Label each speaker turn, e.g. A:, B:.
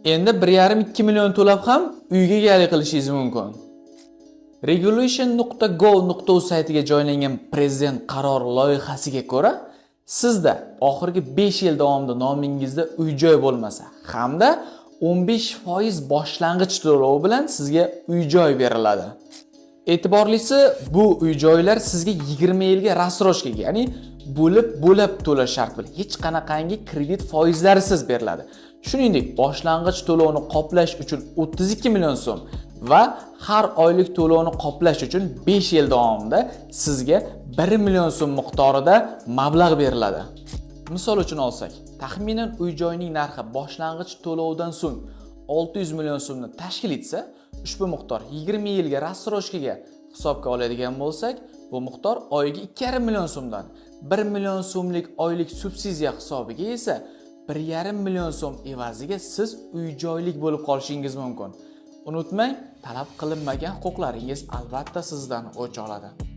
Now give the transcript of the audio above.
A: Endi 1,5-2 million to'lab ham uyga egalik qilishingiz mumkin. Regulation.gov.uz saytiga joylangan prezident qarori loyihasiga ko'ra, sizda oxirgi 5 yil davomida nomingizda uy-joy bo'lmasa hamda 15% boshlang'ich to'lov bilan sizga uy-joy beriladi. E'tiborlisi, bu uy-joylar sizga 20 yilga рассрочкаga, ya'ni bo'lib to'lash shart bilan hech qanaqangi kredit foizlarisiz beriladi. Shuningdek, boshlang'ich to'lovni qoplash uchun 32 million so'm va har oylik to'lovni qoplash uchun 5 yil davomida sizga 1 million so'm miqdorida mablag' beriladi. Misol uchun olsak, taxminan uy-joyning narxi boshlang'ich to'lovdan so'ng 600 million so'mni tashkil etsa, ushbu miqdor 20 yilga рассрочкаga hisobga oladigan bo'lsak, bu miqdor oyiga 2,5 million so'mdan 1 million so'mlik oylik subsidiya hisobiga esa 1,5 million so'm evaziga siz uy-joylik bo'lib qolishingiz mumkin. Unutmang, talab qilinmagan huquqlaringiz albatta sizdan o'ch oladi.